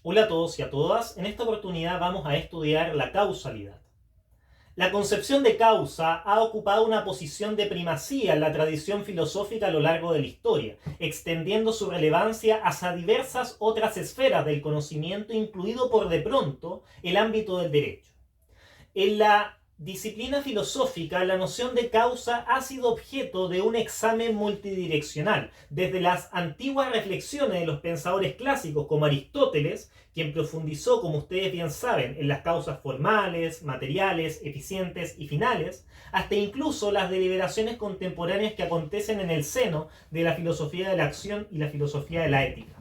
Hola a todos y a todas. En esta oportunidad vamos a estudiar la causalidad. La concepción de causa ha ocupado una posición de primacía en la tradición filosófica a lo largo de la historia, extendiendo su relevancia hacia diversas otras esferas del conocimiento, incluido por de pronto el ámbito del derecho. En la disciplina filosófica, la noción de causa ha sido objeto de un examen multidireccional, desde las antiguas reflexiones de los pensadores clásicos como Aristóteles, quien profundizó, como ustedes bien saben, en las causas formales, materiales, eficientes y finales, hasta incluso las deliberaciones contemporáneas que acontecen en el seno de la filosofía de la acción y la filosofía de la ética.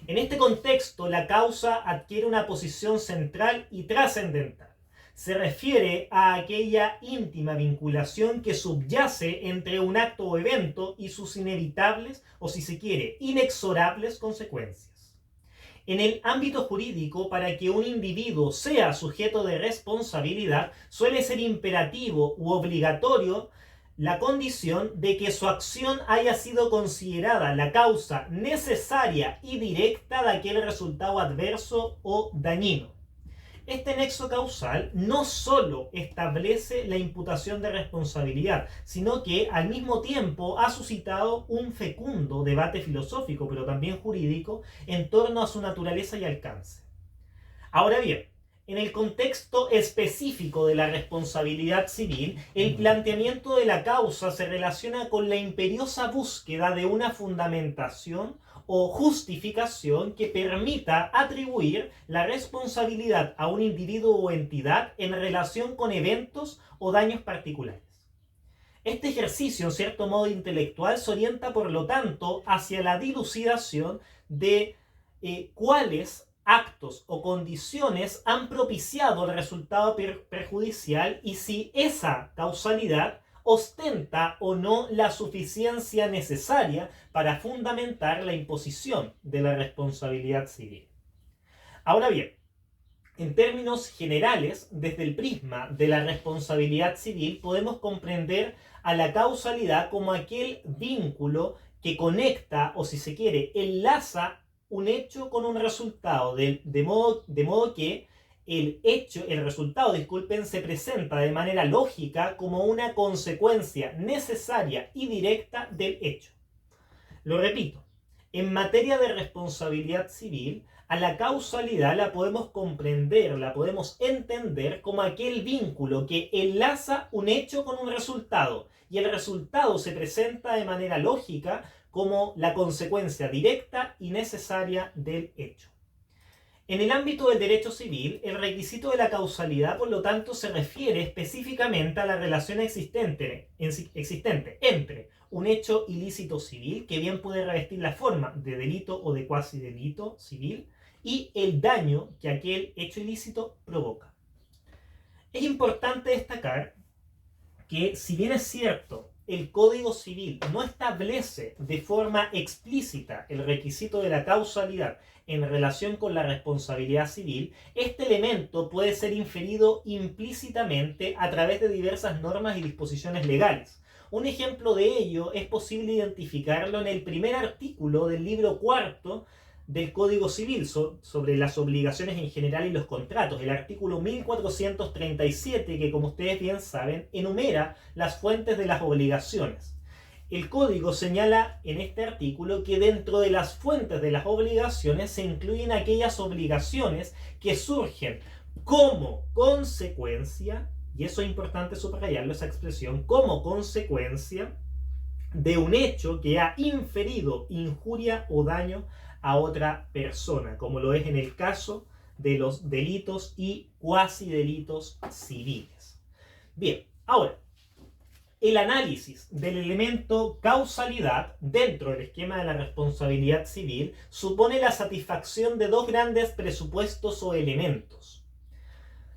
En este contexto, la causa adquiere una posición central y trascendental. Se refiere a aquella íntima vinculación que subyace entre un acto o evento y sus inevitables, o si se quiere, inexorables consecuencias. En el ámbito jurídico, para que un individuo sea sujeto de responsabilidad, suele ser imperativo u obligatorio la condición de que su acción haya sido considerada la causa necesaria y directa de aquel resultado adverso o dañino. Este nexo causal no solo establece la imputación de responsabilidad, sino que al mismo tiempo ha suscitado un fecundo debate filosófico, pero también jurídico, en torno a su naturaleza y alcance. Ahora bien, en el contexto específico de la responsabilidad civil, el planteamiento de la causa se relaciona con la imperiosa búsqueda de una fundamentación o justificación que permita atribuir la responsabilidad a un individuo o entidad en relación con eventos o daños particulares. Este ejercicio, en cierto modo intelectual, se orienta, por lo tanto, hacia la dilucidación de cuáles actos o condiciones han propiciado el resultado perjudicial y si esa causalidad ostenta o no la suficiencia necesaria para fundamentar la imposición de la responsabilidad civil. Ahora bien, en términos generales, desde el prisma de la responsabilidad civil, podemos comprender a la causalidad como aquel vínculo que conecta, o si se quiere, enlaza un hecho con un resultado, de modo que el resultado, disculpen, se presenta de manera lógica como una consecuencia necesaria y directa del hecho. Lo repito, en materia de responsabilidad civil, a la causalidad la podemos comprender, la podemos entender como aquel vínculo que enlaza un hecho con un resultado, y el resultado se presenta de manera lógica como la consecuencia directa y necesaria del hecho. En el ámbito del derecho civil, el requisito de la causalidad, por lo tanto, se refiere específicamente a la relación existente entre un hecho ilícito civil, que bien puede revestir la forma de delito o de cuasi delito civil, y el daño que aquel hecho ilícito provoca. Es importante destacar que, si bien es cierto, el Código Civil no establece de forma explícita el requisito de la causalidad en relación con la responsabilidad civil, este elemento puede ser inferido implícitamente a través de diversas normas y disposiciones legales. Un ejemplo de ello es posible identificarlo en el primer artículo del libro cuarto del Código Civil sobre las obligaciones en general y los contratos, el artículo 1437, que, como ustedes bien saben, enumera las fuentes de las obligaciones. El Código señala en este artículo que dentro de las fuentes de las obligaciones se incluyen aquellas obligaciones que surgen como consecuencia, y eso es importante subrayarlo, esa expresión, como consecuencia de un hecho que ha inferido injuria o daño a otra persona, como lo es en el caso de los delitos y cuasi delitos civiles. Bien, ahora, el análisis del elemento causalidad dentro del esquema de la responsabilidad civil supone la satisfacción de dos grandes presupuestos o elementos.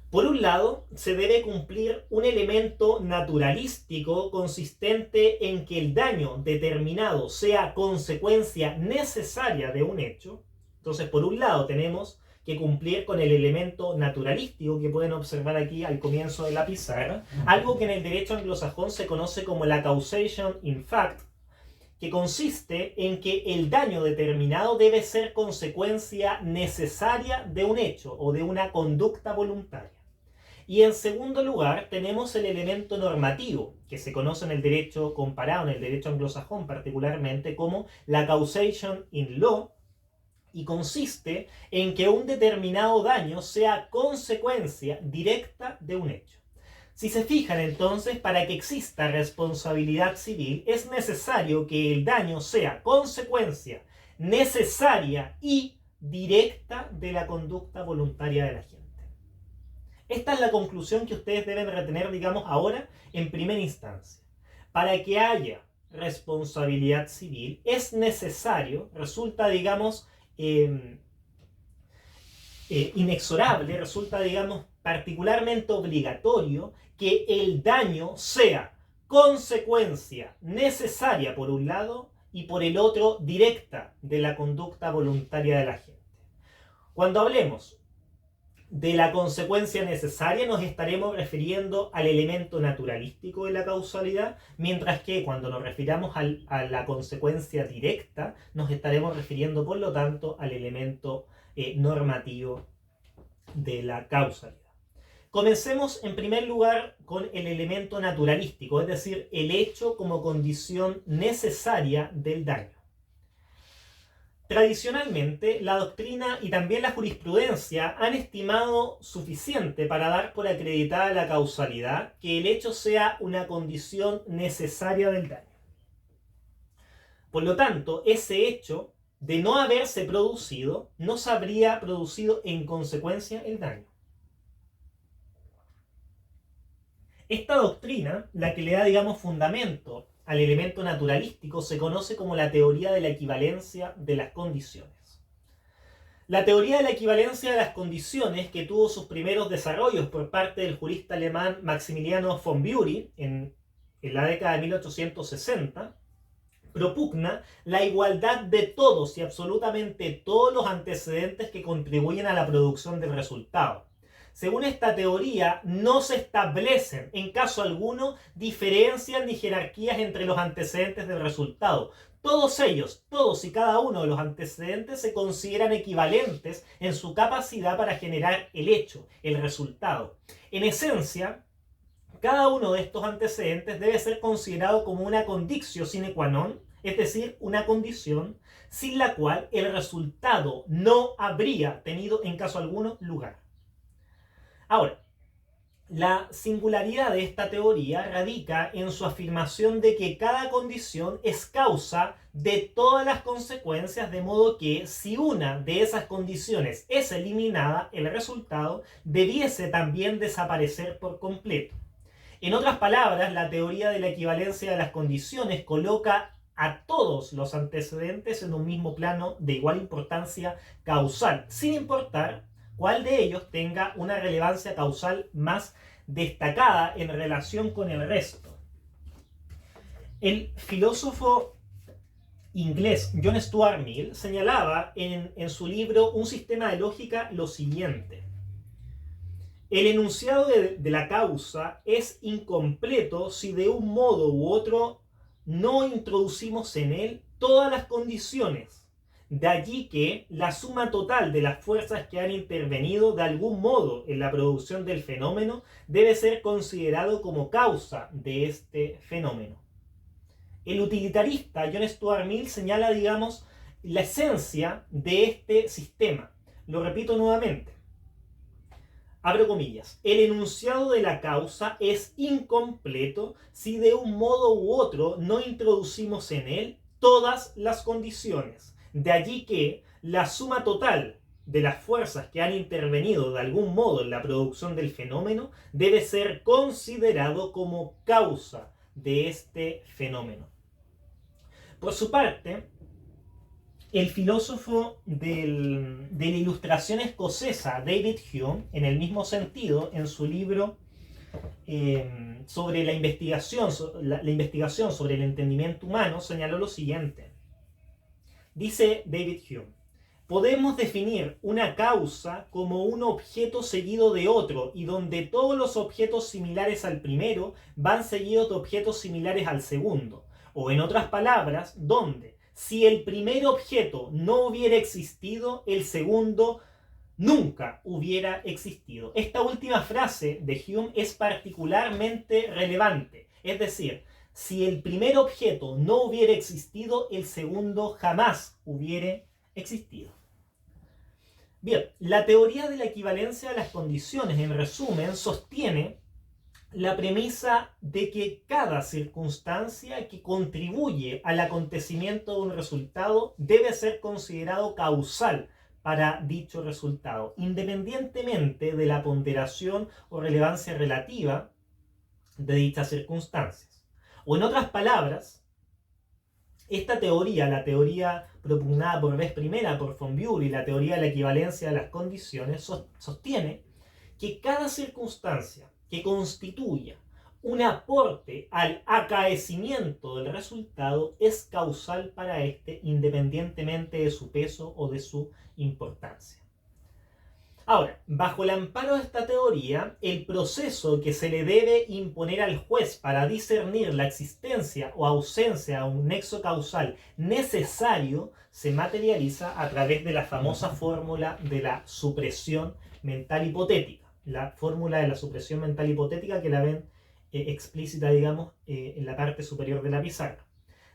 Por un lado, se debe cumplir un elemento naturalístico consistente en que el daño determinado sea consecuencia necesaria de un hecho. Entonces, por un lado, tenemos que cumplir con el elemento naturalístico que pueden observar aquí al comienzo de la pizarra, algo que en el derecho anglosajón se conoce como la causation in fact, que consiste en que el daño determinado debe ser consecuencia necesaria de un hecho o de una conducta voluntaria. Y en segundo lugar, tenemos el elemento normativo, que se conoce en el derecho comparado, en el derecho anglosajón particularmente, como la causation in law, y consiste en que un determinado daño sea consecuencia directa de un hecho. Si se fijan entonces, para que exista responsabilidad civil es necesario que el daño sea consecuencia necesaria y directa de la conducta voluntaria de la gente. Esta es la conclusión que ustedes deben retener, digamos, ahora en primera instancia. Para que haya responsabilidad civil es necesario, resulta, digamos, inexorable, resulta, digamos, particularmente obligatorio que el daño sea consecuencia necesaria por un lado y por el otro directa de la conducta voluntaria de la gente. Cuando hablemos de la consecuencia necesaria nos estaremos refiriendo al elemento naturalístico de la causalidad, mientras que cuando nos refiramos a la consecuencia directa nos estaremos refiriendo por lo tanto al elemento normativo de la causalidad. Comencemos en primer lugar con el elemento naturalístico, es decir, el hecho como condición necesaria del daño. Tradicionalmente, la doctrina y también la jurisprudencia han estimado suficiente para dar por acreditada la causalidad que el hecho sea una condición necesaria del daño. Por lo tanto, ese hecho de no haberse producido, no se habría producido en consecuencia el daño. Esta doctrina, la que le da, digamos, fundamento al elemento naturalístico, se conoce como la teoría de la equivalencia de las condiciones. La teoría de la equivalencia de las condiciones, que tuvo sus primeros desarrollos por parte del jurista alemán Maximiliano von Bury en la década de 1860, propugna la igualdad de todos y absolutamente todos los antecedentes que contribuyen a la producción del resultado. Según esta teoría, no se establecen en caso alguno diferencias ni jerarquías entre los antecedentes del resultado. Todos ellos, todos y cada uno de los antecedentes se consideran equivalentes en su capacidad para generar el hecho, el resultado. En esencia, cada uno de estos antecedentes debe ser considerado como una condictio sine qua non, es decir, una condición sin la cual el resultado no habría tenido en caso alguno lugar. Ahora, la singularidad de esta teoría radica en su afirmación de que cada condición es causa de todas las consecuencias, de modo que si una de esas condiciones es eliminada, el resultado debiese también desaparecer por completo. En otras palabras, la teoría de la equivalencia de las condiciones coloca a todos los antecedentes en un mismo plano de igual importancia causal, sin importar cuál de ellos tenga una relevancia causal más destacada en relación con el resto. El filósofo inglés John Stuart Mill señalaba en su libro Un sistema de lógica lo siguiente: el enunciado de la causa es incompleto si de un modo u otro no introducimos en él todas las condiciones. De allí que la suma total de las fuerzas que han intervenido de algún modo en la producción del fenómeno debe ser considerado como causa de este fenómeno. El utilitarista John Stuart Mill señala, digamos, la esencia de este sistema. Lo repito nuevamente. Abro comillas. El enunciado de la causa es incompleto si de un modo u otro no introducimos en él todas las condiciones. De allí que la suma total de las fuerzas que han intervenido de algún modo en la producción del fenómeno debe ser considerado como causa de este fenómeno. Por su parte, el filósofo de la Ilustración escocesa David Hume, en el mismo sentido, en su libro sobre la investigación sobre el entendimiento humano, señaló lo siguiente. Dice David Hume: podemos definir una causa como un objeto seguido de otro y donde todos los objetos similares al primero van seguidos de objetos similares al segundo. O en otras palabras, donde si el primer objeto no hubiera existido, el segundo nunca hubiera existido. Esta última frase de Hume es particularmente relevante. Es decir, si el primer objeto no hubiera existido, el segundo jamás hubiera existido. Bien, la teoría de la equivalencia de las condiciones, en resumen, sostiene la premisa de que cada circunstancia que contribuye al acontecimiento de un resultado debe ser considerado causal para dicho resultado, independientemente de la ponderación o relevancia relativa de dichas circunstancias. O en otras palabras, esta teoría, la teoría propugnada por vez primera por von Bury, la teoría de la equivalencia de las condiciones, sostiene que cada circunstancia que constituya un aporte al acaecimiento del resultado es causal para este, independientemente de su peso o de su importancia. Ahora, bajo el amparo de esta teoría, el proceso que se le debe imponer al juez para discernir la existencia o ausencia de un nexo causal necesario se materializa a través de la famosa fórmula de la supresión mental hipotética. La fórmula de la supresión mental hipotética que la ven explícita, digamos, en la parte superior de la pizarra.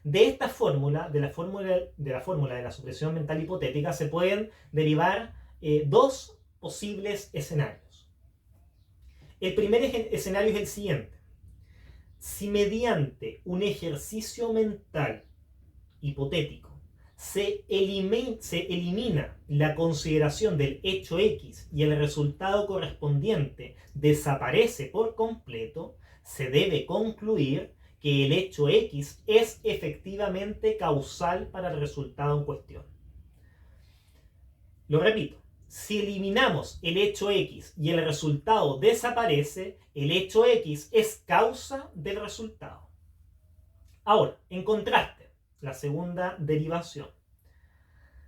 De esta fórmula, de la fórmula de la supresión mental hipotética, se pueden derivar dos posibles escenarios. El primer escenario es el siguiente. Si mediante un ejercicio mental hipotético se elimina la consideración del hecho X y el resultado correspondiente desaparece por completo, se debe concluir que el hecho X es efectivamente causal para el resultado en cuestión. Lo repito. Si eliminamos el hecho X y el resultado desaparece, el hecho X es causa del resultado. Ahora, en contraste, la segunda derivación.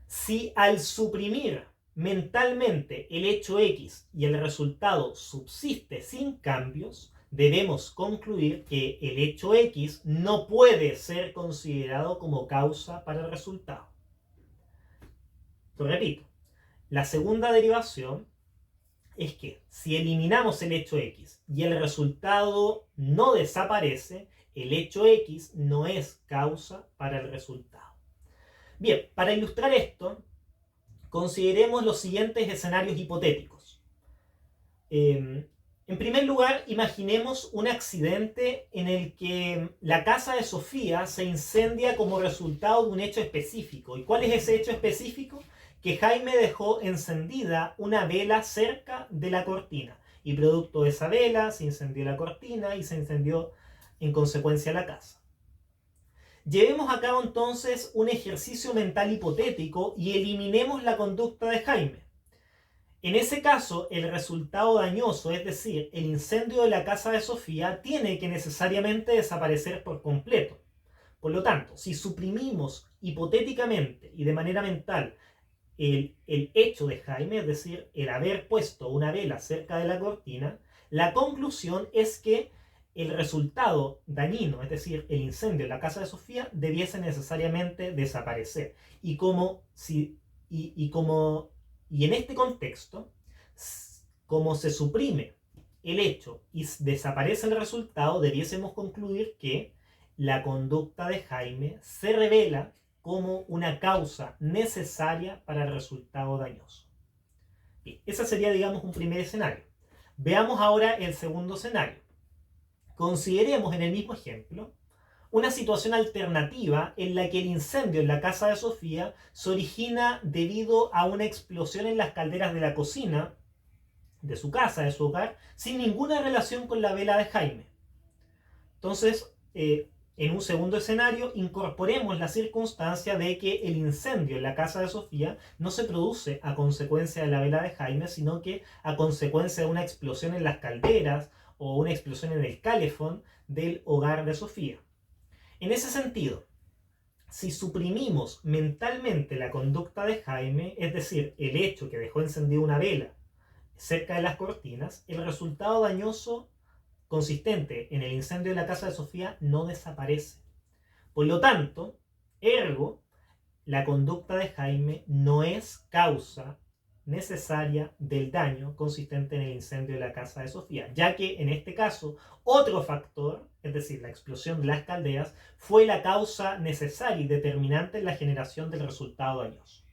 Si al suprimir mentalmente el hecho X y el resultado subsiste sin cambios, debemos concluir que el hecho X no puede ser considerado como causa para el resultado. Lo repito. La segunda derivación es que si eliminamos el hecho X y el resultado no desaparece, el hecho X no es causa para el resultado. Bien, para ilustrar esto, consideremos los siguientes escenarios hipotéticos. En primer lugar, imaginemos un accidente en el que la casa de Sofía se incendia como resultado de un hecho específico. ¿Y cuál es ese hecho específico? Que Jaime dejó encendida una vela cerca de la cortina y producto de esa vela se incendió la cortina y se incendió en consecuencia la casa. Llevemos a cabo entonces un ejercicio mental hipotético y eliminemos la conducta de Jaime. En ese caso, el resultado dañoso, es decir, el incendio de la casa de Sofía, tiene que necesariamente desaparecer por completo. Por lo tanto, si suprimimos hipotéticamente y de manera mental el hecho de Jaime, es decir, el haber puesto una vela cerca de la cortina, la conclusión es que el resultado dañino, es decir, el incendio en la casa de Sofía, debiese necesariamente desaparecer. Y en este contexto, como se suprime el hecho y desaparece el resultado, debiésemos concluir que la conducta de Jaime se revela como una causa necesaria para el resultado dañoso. Bien, ese sería, digamos, un primer escenario. Veamos ahora el segundo escenario. Consideremos en el mismo ejemplo una situación alternativa en la que el incendio en la casa de Sofía se origina debido a una explosión en las calderas de la cocina de su casa, de su hogar, sin ninguna relación con la vela de Jaime. Entonces, en un segundo escenario, incorporemos la circunstancia de que el incendio en la casa de Sofía no se produce a consecuencia de la vela de Jaime, sino que a consecuencia de una explosión en las calderas o una explosión en el calefón del hogar de Sofía. En ese sentido, si suprimimos mentalmente la conducta de Jaime, es decir, el hecho que dejó encendida una vela cerca de las cortinas, el resultado dañoso consistente en el incendio de la casa de Sofía no desaparece. Por lo tanto, ergo, la conducta de Jaime no es causa necesaria del daño consistente en el incendio de la casa de Sofía, ya que en este caso otro factor, es decir, la explosión de las calderas, fue la causa necesaria y determinante en la generación del resultado dañoso.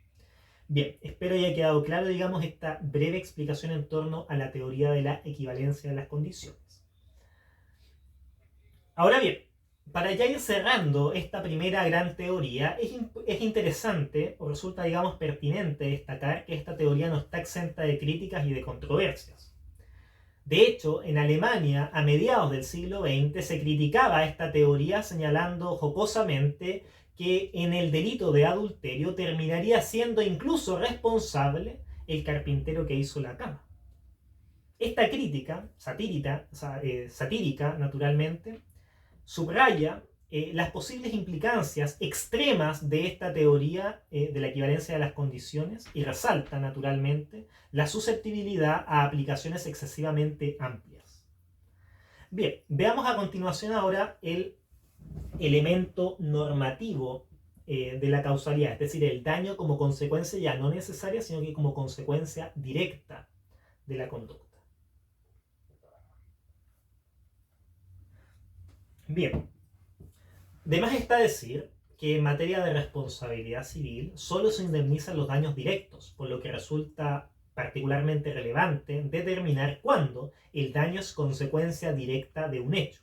Bien, espero haya quedado claro, digamos, esta breve explicación en torno a la teoría de la equivalencia de las condiciones. Ahora bien, para ya ir cerrando esta primera gran teoría, es interesante o resulta, digamos, pertinente destacar que esta teoría no está exenta de críticas y de controversias. De hecho, en Alemania, a mediados del siglo XX, se criticaba esta teoría señalando jocosamente que en el delito de adulterio terminaría siendo incluso responsable el carpintero que hizo la cama. Esta crítica, satírica naturalmente, subraya las posibles implicancias extremas de esta teoría de la equivalencia de las condiciones y resalta naturalmente la susceptibilidad a aplicaciones excesivamente amplias. Bien, veamos a continuación ahora el elemento normativo de la causalidad, es decir, el daño como consecuencia ya no necesaria, sino que como consecuencia directa de la conducta. Bien, de más está decir que en materia de responsabilidad civil solo se indemnizan los daños directos, por lo que resulta particularmente relevante determinar cuándo el daño es consecuencia directa de un hecho.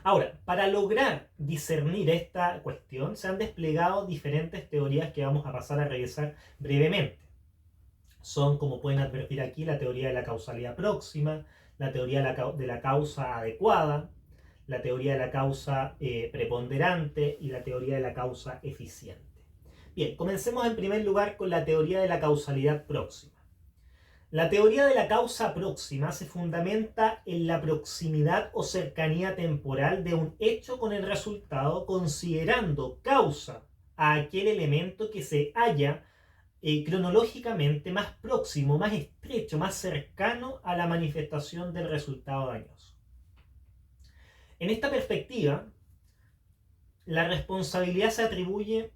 Ahora, para lograr discernir esta cuestión se han desplegado diferentes teorías que vamos a pasar a revisar brevemente. Son, como pueden advertir aquí, la teoría de la causalidad próxima, la teoría de la causa adecuada, la teoría de la causa preponderante y la teoría de la causa eficiente. Bien, comencemos en primer lugar con la teoría de la causalidad próxima. La teoría de la causa próxima se fundamenta en la proximidad o cercanía temporal de un hecho con el resultado, considerando causa a aquel elemento que se halla cronológicamente más próximo, más estrecho, más cercano a la manifestación del resultado dañoso. En esta perspectiva, la responsabilidad se atribuye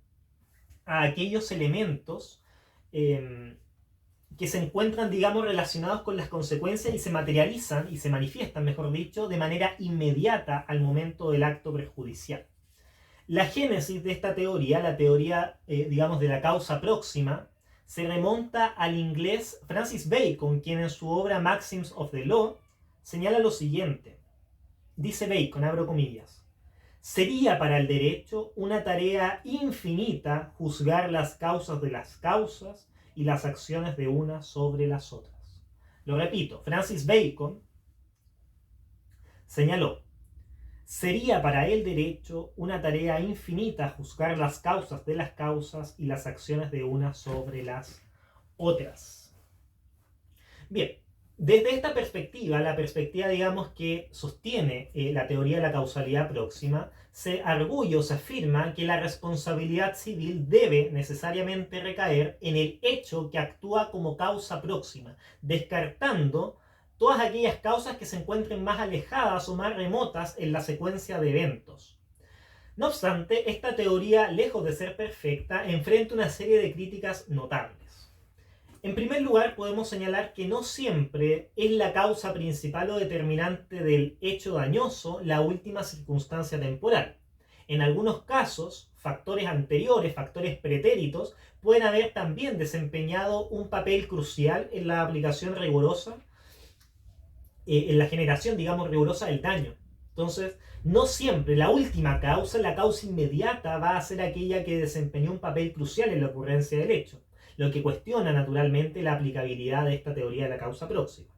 a aquellos elementos que se encuentran, digamos, relacionados con las consecuencias y se materializan y se manifiestan, mejor dicho, de manera inmediata al momento del acto perjudicial. La génesis de esta teoría, la teoría, digamos, de la causa próxima, se remonta al inglés Francis Bacon, quien en su obra Maxims of the Law señala lo siguiente. Dice Bacon, abro comillas, sería para el derecho una tarea infinita juzgar las causas de las causas y las acciones de unas sobre las otras. Lo repito, Francis Bacon señaló, sería para el derecho una tarea infinita juzgar las causas de las causas y las acciones de unas sobre las otras. Bien, desde esta perspectiva, la perspectiva, digamos, que sostiene la teoría de la causalidad próxima, se arguye o se afirma que la responsabilidad civil debe necesariamente recaer en el hecho que actúa como causa próxima, descartando todas aquellas causas que se encuentren más alejadas o más remotas en la secuencia de eventos. No obstante, esta teoría, lejos de ser perfecta, enfrenta una serie de críticas notables. En primer lugar, podemos señalar que no siempre es la causa principal o determinante del hecho dañoso la última circunstancia temporal. En algunos casos, factores anteriores, factores pretéritos, pueden haber también desempeñado un papel crucial en la aplicación rigurosa, en la generación, digamos, rigurosa del daño. Entonces, no siempre la última causa, la causa inmediata, va a ser aquella que desempeñó un papel crucial en la ocurrencia del hecho, lo que cuestiona naturalmente la aplicabilidad de esta teoría de la causa próxima.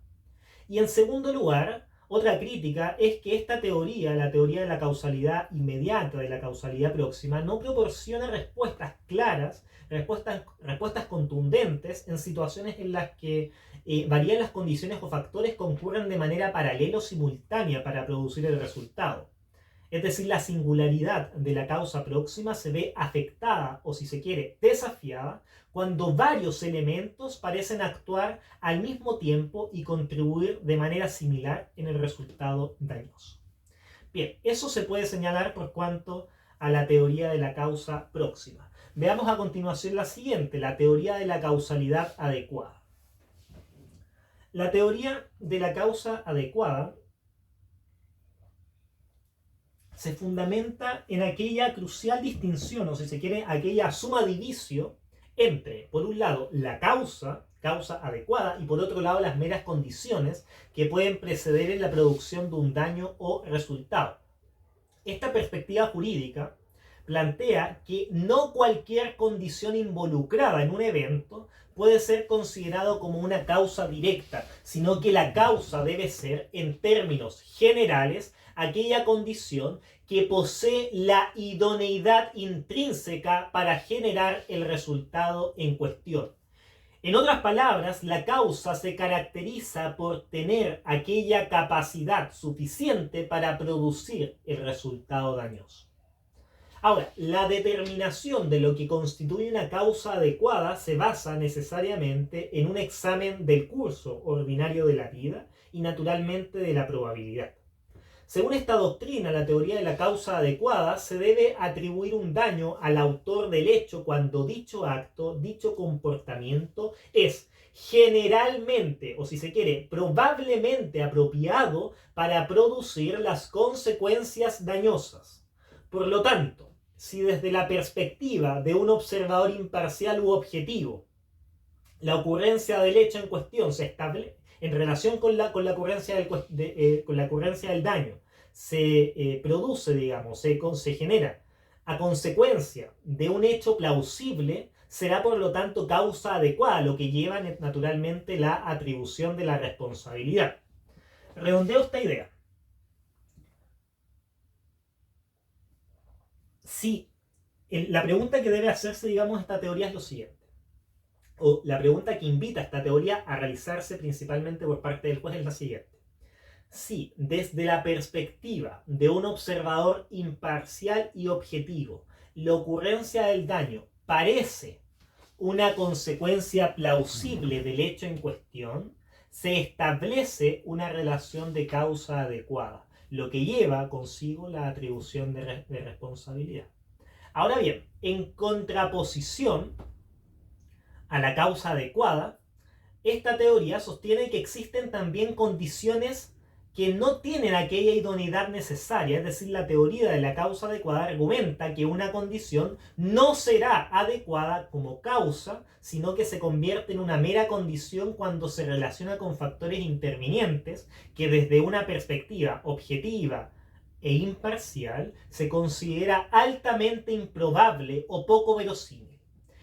Y en segundo lugar, otra crítica es que esta teoría, la teoría de la causalidad inmediata, de la causalidad próxima, no proporciona respuestas claras, respuestas contundentes en situaciones en las que varían las condiciones o factores concurren de manera paralela o simultánea para producir el resultado. Es decir, la singularidad de la causa próxima se ve afectada o, si se quiere, desafiada cuando varios elementos parecen actuar al mismo tiempo y contribuir de manera similar en el resultado dañoso. Bien, eso se puede señalar por cuanto a la teoría de la causa próxima. Veamos a continuación la siguiente, la teoría de la causalidad adecuada. La teoría de la causa adecuada se fundamenta en aquella crucial distinción, o si se quiere, aquella suma divisio entre, por un lado, la causa adecuada, y por otro lado, las meras condiciones que pueden preceder en la producción de un daño o resultado. Esta perspectiva jurídica plantea que no cualquier condición involucrada en un evento puede ser considerado como una causa directa, sino que la causa debe ser, en términos generales, aquella condición que posee la idoneidad intrínseca para generar el resultado en cuestión. En otras palabras, la causa se caracteriza por tener aquella capacidad suficiente para producir el resultado dañoso. Ahora, la determinación de lo que constituye una causa adecuada se basa necesariamente en un examen del curso ordinario de la vida y naturalmente de la probabilidad. Según esta doctrina, la teoría de la causa adecuada se debe atribuir un daño al autor del hecho cuando dicho acto, dicho comportamiento es generalmente, o si se quiere, probablemente apropiado para producir las consecuencias dañosas. Por lo tanto, si desde la perspectiva de un observador imparcial u objetivo, la ocurrencia del hecho en cuestión se establece en relación con la ocurrencia del daño, se produce, digamos, se genera a consecuencia de un hecho plausible, será por lo tanto causa adecuada, lo que lleva naturalmente la atribución de la responsabilidad. Redondeo esta idea. Sí, la pregunta que debe hacerse, digamos, esta teoría es lo siguiente. O la pregunta que invita a esta teoría a realizarse principalmente por parte del juez es la siguiente. Si desde la perspectiva de un observador imparcial y objetivo, la ocurrencia del daño parece una consecuencia plausible del hecho en cuestión, se establece una relación de causa adecuada, lo que lleva consigo la atribución de responsabilidad. Ahora bien, en contraposición a la causa adecuada, esta teoría sostiene que existen también condiciones que no tienen aquella idoneidad necesaria, es decir, la teoría de la causa adecuada argumenta que una condición no será adecuada como causa, sino que se convierte en una mera condición cuando se relaciona con factores intervinientes que desde una perspectiva objetiva e imparcial se considera altamente improbable o poco verosímil.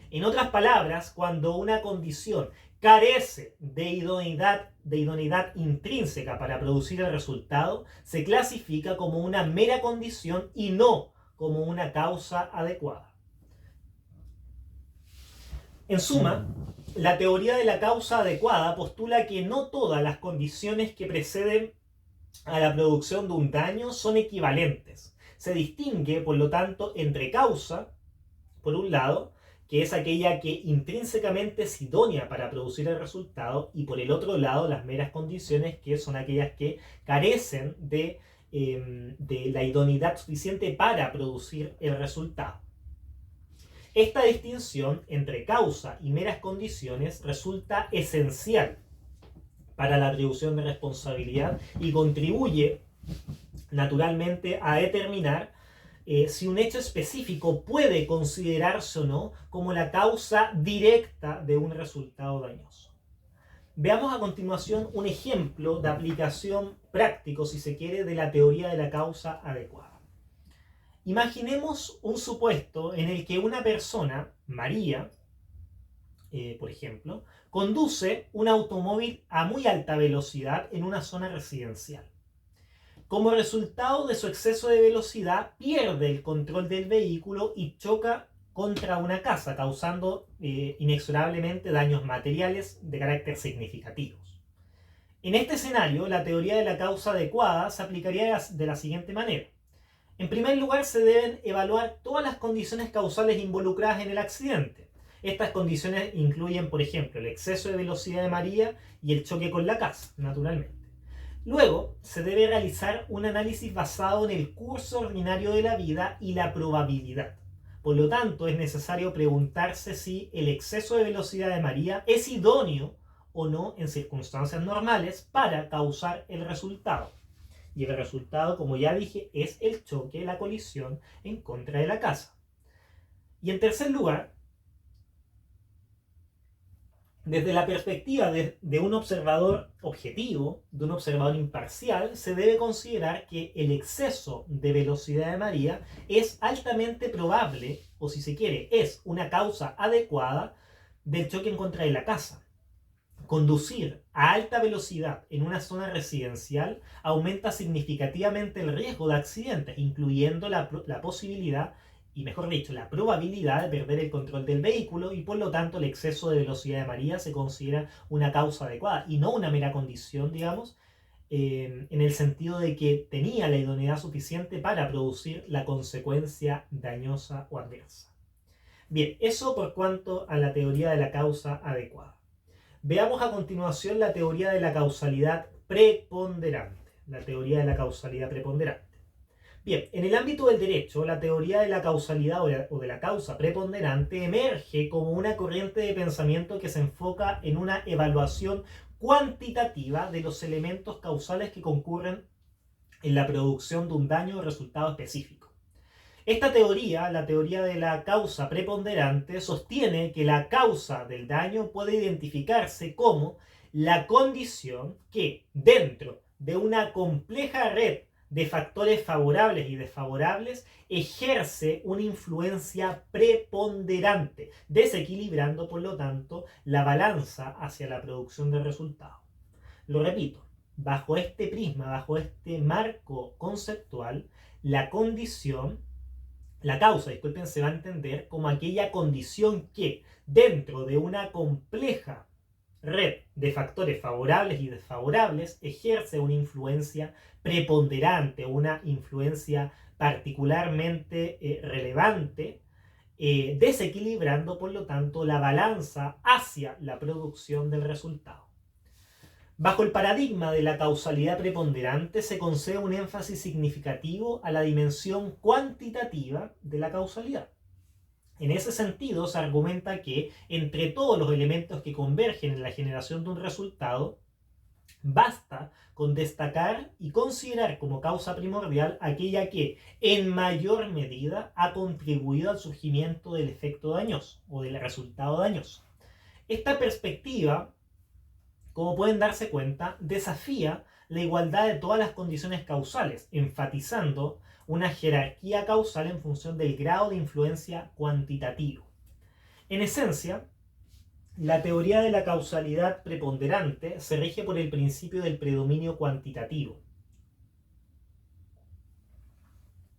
En otras palabras, cuando una condición carece de idoneidad intrínseca para producir el resultado, se clasifica como una mera condición y no como una causa adecuada. En suma, la teoría de la causa adecuada postula que no todas las condiciones que preceden a la producción de un daño son equivalentes. Se distingue, por lo tanto, entre causa, por un lado, que es aquella que intrínsecamente es idónea para producir el resultado, y por el otro lado las meras condiciones, que son aquellas que carecen de la idoneidad suficiente para producir el resultado. Esta distinción entre causa y meras condiciones resulta esencial para la atribución de responsabilidad y contribuye naturalmente a determinar si un hecho específico puede considerarse o no como la causa directa de un resultado dañoso. Veamos a continuación un ejemplo de aplicación práctico, si se quiere, de la teoría de la causa adecuada. Imaginemos un supuesto en el que una persona, María, por ejemplo, conduce un automóvil a muy alta velocidad en una zona residencial. Como resultado de su exceso de velocidad, pierde el control del vehículo y choca contra una casa, causando inexorablemente daños materiales de carácter significativos. En este escenario, la teoría de la causa adecuada se aplicaría de la siguiente manera. En primer lugar, se deben evaluar todas las condiciones causales involucradas en el accidente. Estas condiciones incluyen, por ejemplo, el exceso de velocidad de María y el choque con la casa, naturalmente. Luego, se debe realizar un análisis basado en el curso ordinario de la vida y la probabilidad. Por lo tanto, es necesario preguntarse si el exceso de velocidad de María es idóneo o no en circunstancias normales para causar el resultado. Y el resultado, como ya dije, es el choque, la colisión en contra de la casa. Y en tercer lugar, desde la perspectiva de un observador objetivo, de un observador imparcial, se debe considerar que el exceso de velocidad de María es altamente probable, o si se quiere, es una causa adecuada del choque en contra de la casa. Conducir a alta velocidad en una zona residencial aumenta significativamente el riesgo de accidentes, incluyendo la posibilidad, y mejor dicho, la probabilidad de perder el control del vehículo, y por lo tanto el exceso de velocidad de María se considera una causa adecuada y no una mera condición, digamos, en el sentido de que tenía la idoneidad suficiente para producir la consecuencia dañosa o adversa. Bien, eso por cuanto a la teoría de la causa adecuada. Veamos a continuación la teoría de la causalidad preponderante. La teoría de la causalidad preponderante. Bien, en el ámbito del derecho, la teoría de la causalidad o de la causa preponderante emerge como una corriente de pensamiento que se enfoca en una evaluación cuantitativa de los elementos causales que concurren en la producción de un daño o resultado específico. Esta teoría, la teoría de la causa preponderante, sostiene que la causa del daño puede identificarse como la condición que, dentro de una compleja red de factores favorables y desfavorables, ejerce una influencia preponderante, desequilibrando, por lo tanto, la balanza hacia la producción de resultados. Lo repito, bajo este prisma, bajo este marco conceptual, la causa, disculpen, se va a entender como aquella condición que, dentro de una compleja red de factores favorables y desfavorables, ejerce una influencia preponderante, una influencia particularmente relevante, desequilibrando, por lo tanto, la balanza hacia la producción del resultado. Bajo el paradigma de la causalidad preponderante se concede un énfasis significativo a la dimensión cuantitativa de la causalidad. En ese sentido, se argumenta que entre todos los elementos que convergen en la generación de un resultado, basta con destacar y considerar como causa primordial aquella que, en mayor medida, ha contribuido al surgimiento del efecto dañoso o del resultado dañoso. Esta perspectiva, como pueden darse cuenta, desafía la igualdad de todas las condiciones causales, enfatizando una jerarquía causal en función del grado de influencia cuantitativo. En esencia, la teoría de la causalidad preponderante se rige por el principio del predominio cuantitativo.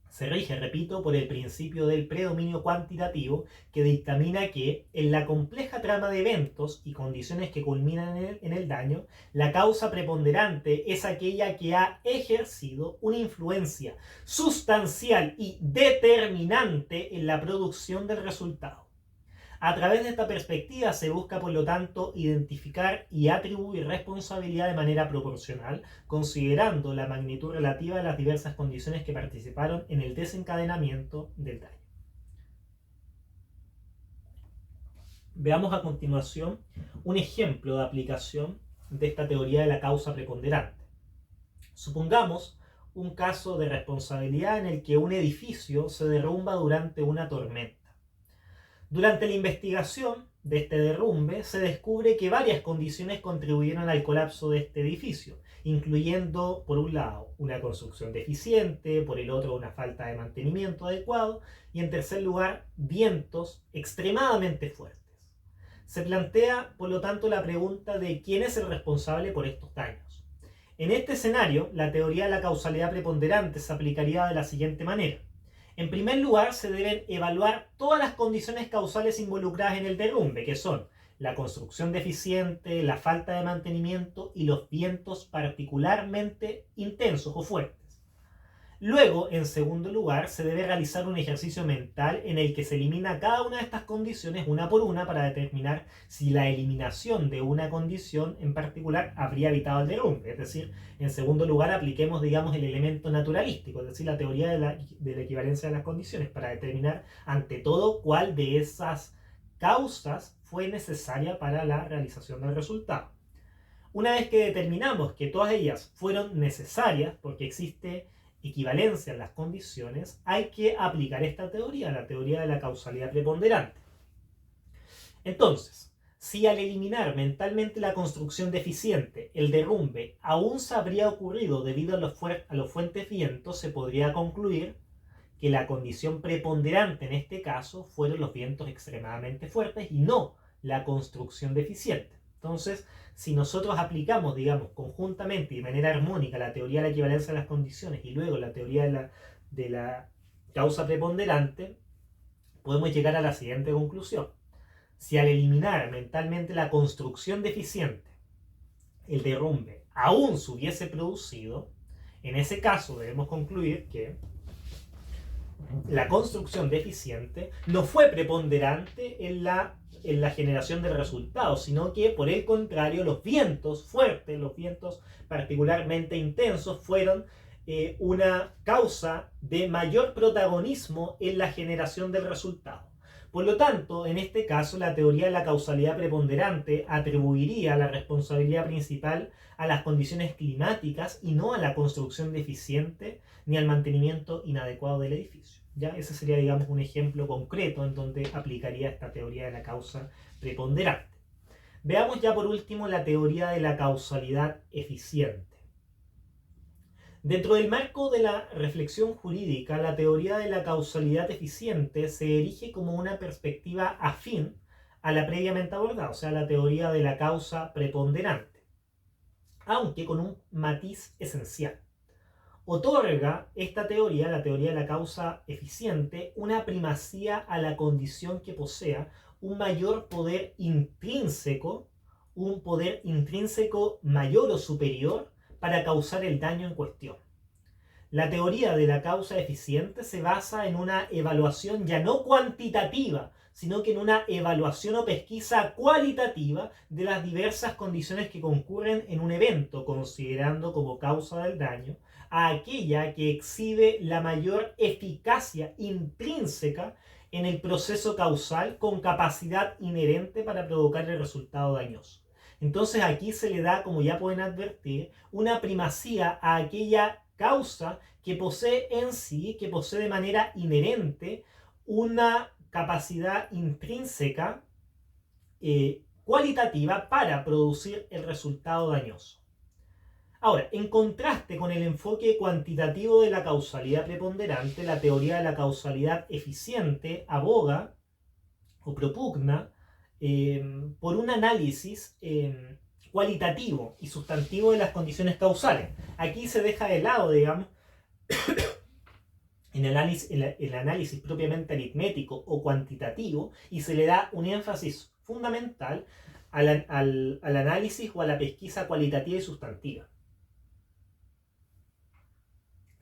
Se rige, repito, por el principio del predominio cuantitativo que dictamina que en la compleja trama de eventos y condiciones que culminan en el daño, la causa preponderante es aquella que ha ejercido una influencia sustancial y determinante en la producción del resultado. A través de esta perspectiva se busca, por lo tanto, identificar y atribuir responsabilidad de manera proporcional, considerando la magnitud relativa de las diversas condiciones que participaron en el desencadenamiento del daño. Veamos a continuación un ejemplo de aplicación de esta teoría de la causa preponderante. Supongamos un caso de responsabilidad en el que un edificio se derrumba durante una tormenta. Durante la investigación de este derrumbe se descubre que varias condiciones contribuyeron al colapso de este edificio, incluyendo, por un lado, una construcción deficiente, por el otro, una falta de mantenimiento adecuado y, en tercer lugar, vientos extremadamente fuertes. Se plantea, por lo tanto, la pregunta de quién es el responsable por estos daños. En este escenario, la teoría de la causalidad preponderante se aplicaría de la siguiente manera. En primer lugar, se deben evaluar todas las condiciones causales involucradas en el derrumbe, que son la construcción deficiente, la falta de mantenimiento y los vientos particularmente intensos o fuertes. Luego, en segundo lugar, se debe realizar un ejercicio mental en el que se elimina cada una de estas condiciones una por una para determinar si la eliminación de una condición en particular habría evitado el derrumbe. Es decir, en segundo lugar, apliquemos, digamos, el elemento naturalístico, es decir, la teoría de la equivalencia de las condiciones, para determinar ante todo cuál de esas causas fue necesaria para la realización del resultado. Una vez que determinamos que todas ellas fueron necesarias, porque existe equivalencia en las condiciones, hay que aplicar esta teoría, la teoría de la causalidad preponderante. Entonces, si al eliminar mentalmente la construcción deficiente, el derrumbe aún se habría ocurrido debido a los fuertes vientos, se podría concluir que la condición preponderante en este caso fueron los vientos extremadamente fuertes y no la construcción deficiente. Entonces, si nosotros aplicamos, digamos, conjuntamente y de manera armónica la teoría de la equivalencia de las condiciones y luego la teoría de la causa preponderante, podemos llegar a la siguiente conclusión. Si al eliminar mentalmente la construcción deficiente, el derrumbe aún se hubiese producido, en ese caso debemos concluir que la construcción deficiente no fue preponderante en la generación del resultado, sino que por el contrario los vientos fuertes, los vientos particularmente intensos fueron una causa de mayor protagonismo en la generación del resultado. Por lo tanto, en este caso, la teoría de la causalidad preponderante atribuiría la responsabilidad principal a las condiciones climáticas y no a la construcción deficiente ni al mantenimiento inadecuado del edificio. ¿Ya? Ese sería, digamos, un ejemplo concreto en donde aplicaría esta teoría de la causa preponderante. Veamos ya por último la teoría de la causalidad eficiente. Dentro del marco de la reflexión jurídica, la teoría de la causalidad eficiente se erige como una perspectiva afín a la previamente abordada, o sea, la teoría de la causa preponderante, aunque con un matiz esencial. Otorga esta teoría, la teoría de la causa eficiente, una primacía a la condición que posea un mayor poder intrínseco, un poder intrínseco mayor o superior para causar el daño en cuestión. La teoría de la causa eficiente se basa en una evaluación ya no cuantitativa, sino que en una evaluación o pesquisa cualitativa de las diversas condiciones que concurren en un evento, considerando como causa del daño a aquella que exhibe la mayor eficacia intrínseca en el proceso causal con capacidad inherente para provocar el resultado dañoso. Entonces aquí se le da, como ya pueden advertir, una primacía a aquella causa que posee en sí, que posee de manera inherente una capacidad intrínseca cualitativa para producir el resultado dañoso. Ahora, en contraste con el enfoque cuantitativo de la causalidad preponderante, la teoría de la causalidad eficiente aboga o propugna por un análisis cualitativo y sustantivo de las condiciones causales. Aquí se deja de lado, digamos, el análisis propiamente aritmético o cuantitativo y se le da un énfasis fundamental al análisis o a la pesquisa cualitativa y sustantiva.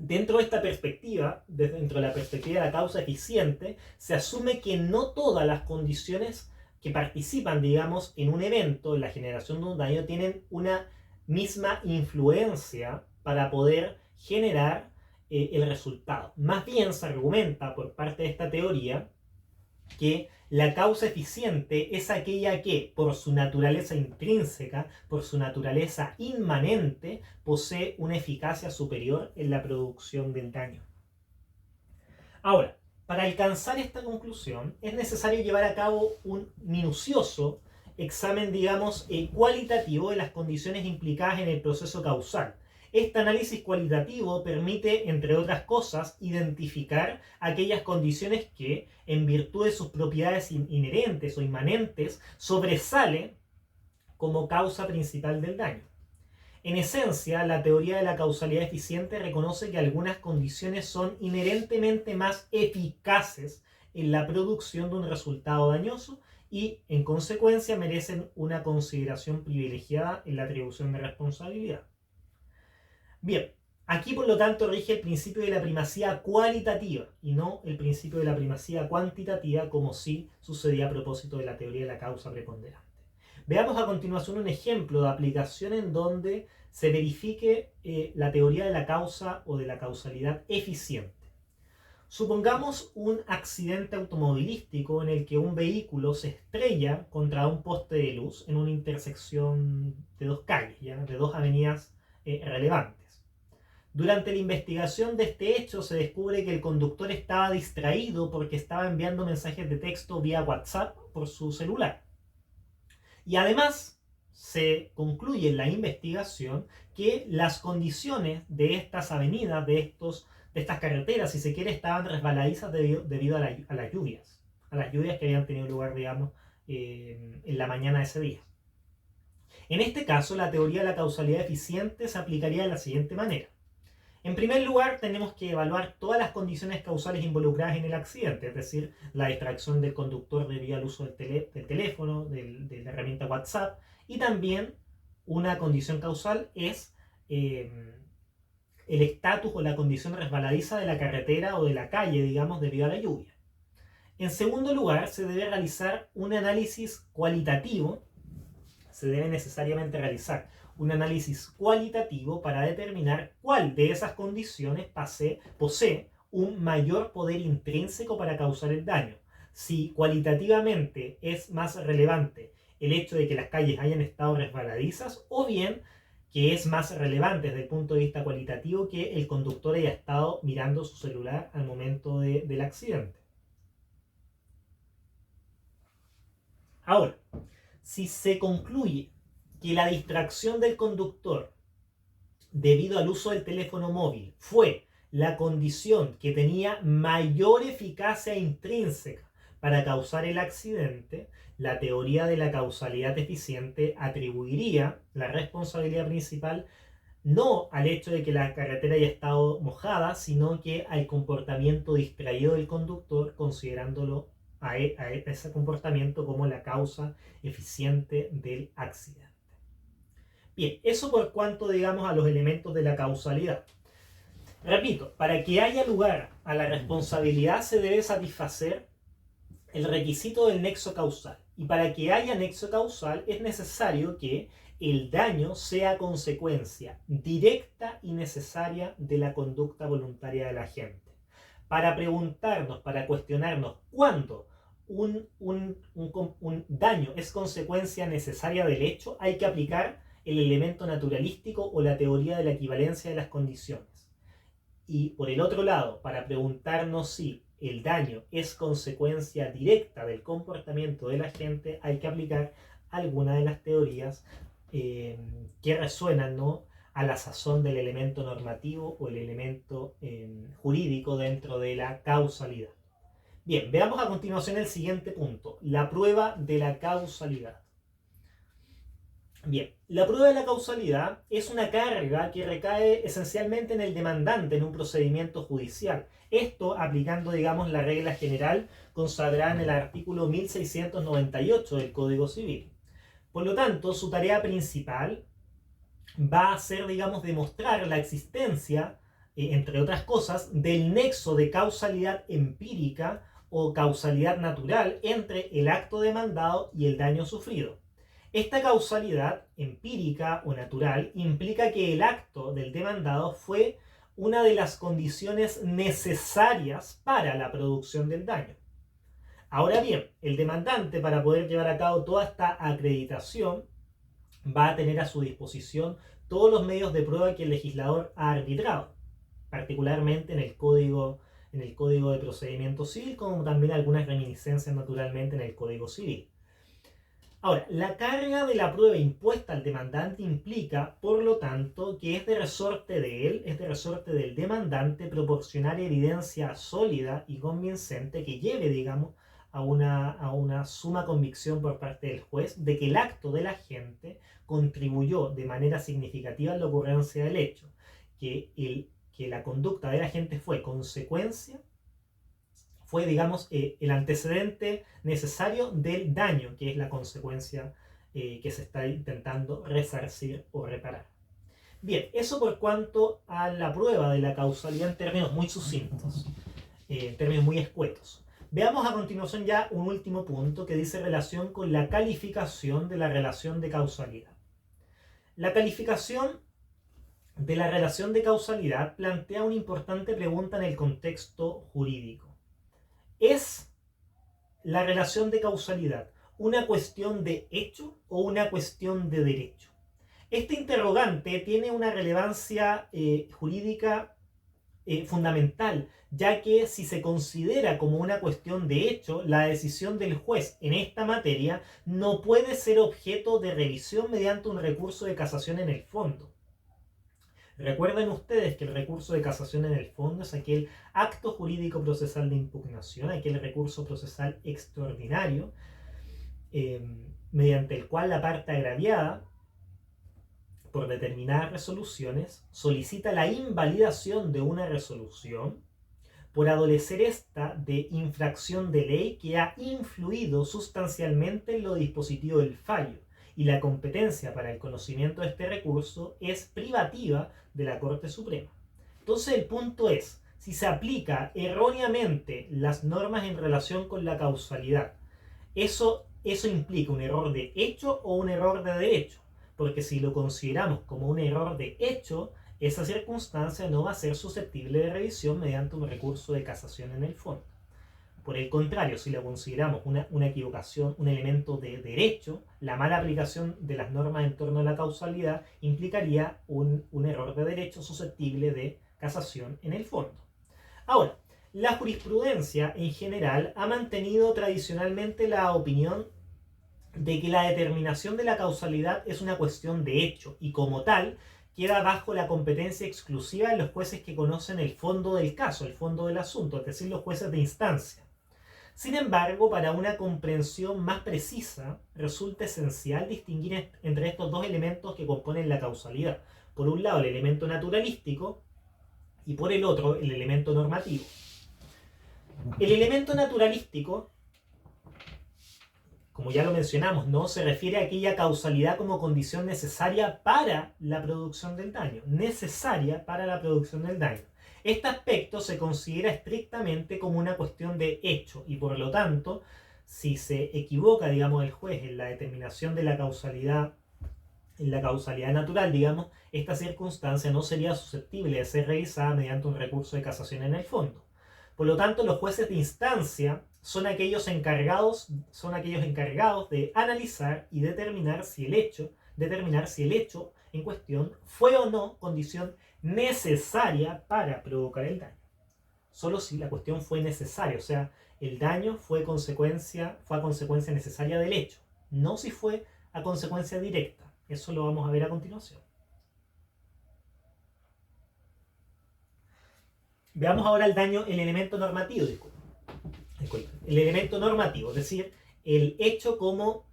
Dentro de esta perspectiva, dentro de la perspectiva de la causa eficiente, se asume que no todas las condiciones que participan, digamos, en un evento, en la generación de un daño, tienen una misma influencia para poder generar el resultado. Más bien se argumenta por parte de esta teoría que la causa eficiente es aquella que, por su naturaleza intrínseca, por su naturaleza inmanente, posee una eficacia superior en la producción del daño. Ahora, para alcanzar esta conclusión es necesario llevar a cabo un minucioso examen, digamos, cualitativo de las condiciones implicadas en el proceso causal. Este análisis cualitativo permite, entre otras cosas, identificar aquellas condiciones que, en virtud de sus propiedades inherentes o inmanentes, sobresalen como causa principal del daño. En esencia, la teoría de la causalidad eficiente reconoce que algunas condiciones son inherentemente más eficaces en la producción de un resultado dañoso y, en consecuencia, merecen una consideración privilegiada en la atribución de responsabilidad. Bien, Aquí, por lo tanto, rige el principio de la primacía cualitativa y no el principio de la primacía cuantitativa, como sí sucedía a propósito de la teoría de la causa preponderante. Veamos a continuación un ejemplo de aplicación en donde se verifique la teoría de la causa o de la causalidad eficiente. Supongamos un accidente automovilístico en el que un vehículo se estrella contra un poste de luz en una intersección de dos calles, ¿ya? De dos avenidas relevantes. Durante la investigación de este hecho se descubre que el conductor estaba distraído porque estaba enviando mensajes de texto vía WhatsApp por su celular. Y además se concluye en la investigación que las condiciones de estas avenidas, de estas carreteras, si se quiere, estaban resbaladizas debido a las lluvias. A las lluvias que habían tenido lugar, digamos, en la mañana de ese día. En este caso, la teoría de la causalidad eficiente se aplicaría de la siguiente manera. En primer lugar, tenemos que evaluar todas las condiciones causales involucradas en el accidente, es decir, la distracción del conductor debido al uso del teléfono, de la herramienta WhatsApp, y también una condición causal es el estatus o la condición resbaladiza de la carretera o de la calle, digamos, debido a la lluvia. En segundo lugar, se debe realizar un análisis cualitativo, se debe necesariamente realizar un análisis cualitativo para determinar cuál de esas condiciones posee un mayor poder intrínseco para causar el daño. Si cualitativamente es más relevante el hecho de que las calles hayan estado resbaladizas, o bien que es más relevante desde el punto de vista cualitativo que el conductor haya estado mirando su celular al momento del accidente. Ahora, si se concluye que la distracción del conductor debido al uso del teléfono móvil fue la condición que tenía mayor eficacia intrínseca para causar el accidente, la teoría de la causalidad eficiente atribuiría la responsabilidad principal no al hecho de que la carretera haya estado mojada, sino que al comportamiento distraído del conductor, considerándolo a ese comportamiento como la causa eficiente del accidente. Bien, eso por cuanto, digamos, a los elementos de la causalidad. Repito, para que haya lugar a la responsabilidad se debe satisfacer el requisito del nexo causal. Y para que haya nexo causal es necesario que el daño sea consecuencia directa y necesaria de la conducta voluntaria de la gente. Para preguntarnos, para cuestionarnos cuándo un daño es consecuencia necesaria del hecho, hay que aplicar el elemento naturalístico o la teoría de la equivalencia de las condiciones. Y por el otro lado, para preguntarnos si el daño es consecuencia directa del comportamiento de la gente, hay que aplicar alguna de las teorías que resuenan, ¿no?, a la sazón del elemento normativo o el elemento jurídico dentro de la causalidad. Bien, veamos a continuación el siguiente punto, la prueba de la causalidad. Bien, la prueba de la causalidad es una carga que recae esencialmente en el demandante en un procedimiento judicial. Esto aplicando, digamos, la regla general consagrada en el artículo 1698 del Código Civil. Por lo tanto, su tarea principal va a ser, digamos, demostrar la existencia, entre otras cosas, del nexo de causalidad empírica o causalidad natural entre el acto demandado y el daño sufrido. Esta causalidad empírica o natural implica que el acto del demandado fue una de las condiciones necesarias para la producción del daño. Ahora bien, el demandante, para poder llevar a cabo toda esta acreditación, va a tener a su disposición todos los medios de prueba que el legislador ha arbitrado, particularmente en el Código de Procedimiento Civil, como también algunas reminiscencias naturalmente en el Código Civil. Ahora, la carga de la prueba impuesta al demandante implica, por lo tanto, que es de resorte del demandante proporcionar evidencia sólida y convincente que lleve, digamos, a una suma convicción por parte del juez de que el acto del agente contribuyó de manera significativa a la ocurrencia del hecho, que la conducta del agente fue consecuencia, fue, digamos, el antecedente necesario del daño, que es la consecuencia que se está intentando resarcir o reparar. Bien, eso por cuanto a la prueba de la causalidad en términos muy sucintos, en términos muy escuetos. Veamos a continuación ya un último punto que dice relación con la calificación de la relación de causalidad. La calificación de la relación de causalidad plantea una importante pregunta en el contexto jurídico. ¿Es la relación de causalidad una cuestión de hecho o una cuestión de derecho? Este interrogante tiene una relevancia jurídica fundamental, ya que si se considera como una cuestión de hecho, la decisión del juez en esta materia no puede ser objeto de revisión mediante un recurso de casación en el fondo. Recuerden ustedes que el recurso de casación en el fondo es aquel acto jurídico procesal de impugnación, aquel recurso procesal extraordinario, mediante el cual la parte agraviada, por determinadas resoluciones, solicita la invalidación de una resolución por adolecer esta de infracción de ley que ha influido sustancialmente en lo dispositivo del fallo, y la competencia para el conocimiento de este recurso es privativa de la Corte Suprema. Entonces el punto es, si se aplica erróneamente las normas en relación con la causalidad, ¿eso implica un error de hecho o un error de derecho? Porque si lo consideramos como un error de hecho, esa circunstancia no va a ser susceptible de revisión mediante un recurso de casación en el fondo. Por el contrario, si lo consideramos una equivocación, un elemento de derecho, la mala aplicación de las normas en torno a la causalidad implicaría un error de derecho susceptible de casación en el fondo. Ahora, la jurisprudencia en general ha mantenido tradicionalmente la opinión de que la determinación de la causalidad es una cuestión de hecho y como tal queda bajo la competencia exclusiva de los jueces que conocen el fondo del caso, el fondo del asunto, es decir, los jueces de instancia. Sin embargo, para una comprensión más precisa, resulta esencial distinguir entre estos dos elementos que componen la causalidad. Por un lado, el elemento naturalístico y por el otro, el elemento normativo. El elemento naturalístico, como ya lo mencionamos, ¿no? Se refiere a aquella causalidad como condición necesaria para la producción del daño. Necesaria para la producción del daño. Este aspecto se considera estrictamente como una cuestión de hecho y por lo tanto, si se equivoca, digamos, el juez en la determinación de la causalidad, en la causalidad natural, digamos, esta circunstancia no sería susceptible de ser revisada mediante un recurso de casación en el fondo. Por lo tanto, los jueces de instancia son aquellos encargados de analizar y determinar si el hecho en cuestión fue o no condición necesaria para provocar el daño. Solo si la cuestión fue necesaria, o sea, el daño fue a consecuencia necesaria del hecho, no si fue a consecuencia directa. Eso lo vamos a ver a continuación. Veamos ahora el daño, el elemento normativo, el elemento normativo, es decir, el hecho como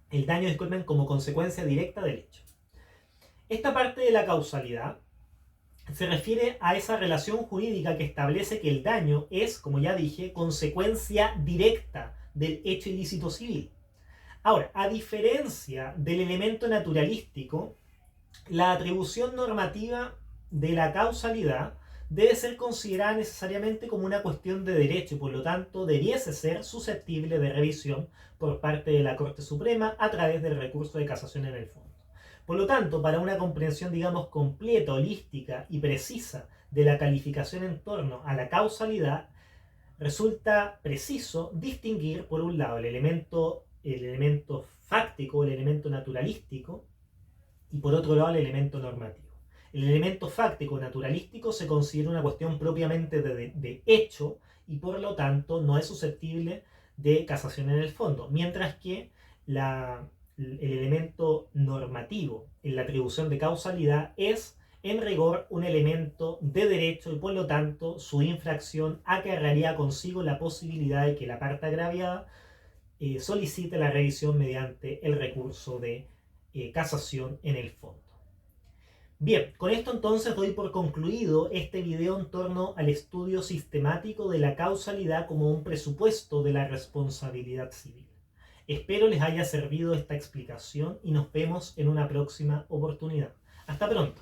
el daño, como consecuencia directa del hecho. Esta parte de la causalidad se refiere a esa relación jurídica que establece que el daño es, como ya dije, consecuencia directa del hecho ilícito civil. Ahora, a diferencia del elemento naturalístico, la atribución normativa de la causalidad debe ser considerada necesariamente como una cuestión de derecho y por lo tanto debiese ser susceptible de revisión por parte de la Corte Suprema a través del recurso de casación en el fondo. Por lo tanto, para una comprensión, digamos, completa, holística y precisa de la calificación en torno a la causalidad, resulta preciso distinguir, por un lado, el elemento fáctico, el elemento naturalístico, y por otro lado, el elemento normativo. El elemento fáctico naturalístico se considera una cuestión propiamente de hecho y por lo tanto no es susceptible de casación en el fondo, mientras que el elemento normativo en la atribución de causalidad es en rigor un elemento de derecho y por lo tanto su infracción acarrearía consigo la posibilidad de que la parte agraviada solicite la revisión mediante el recurso de casación en el fondo. Bien, con esto entonces doy por concluido este video en torno al estudio sistemático de la causalidad como un presupuesto de la responsabilidad civil. Espero les haya servido esta explicación y nos vemos en una próxima oportunidad. Hasta pronto.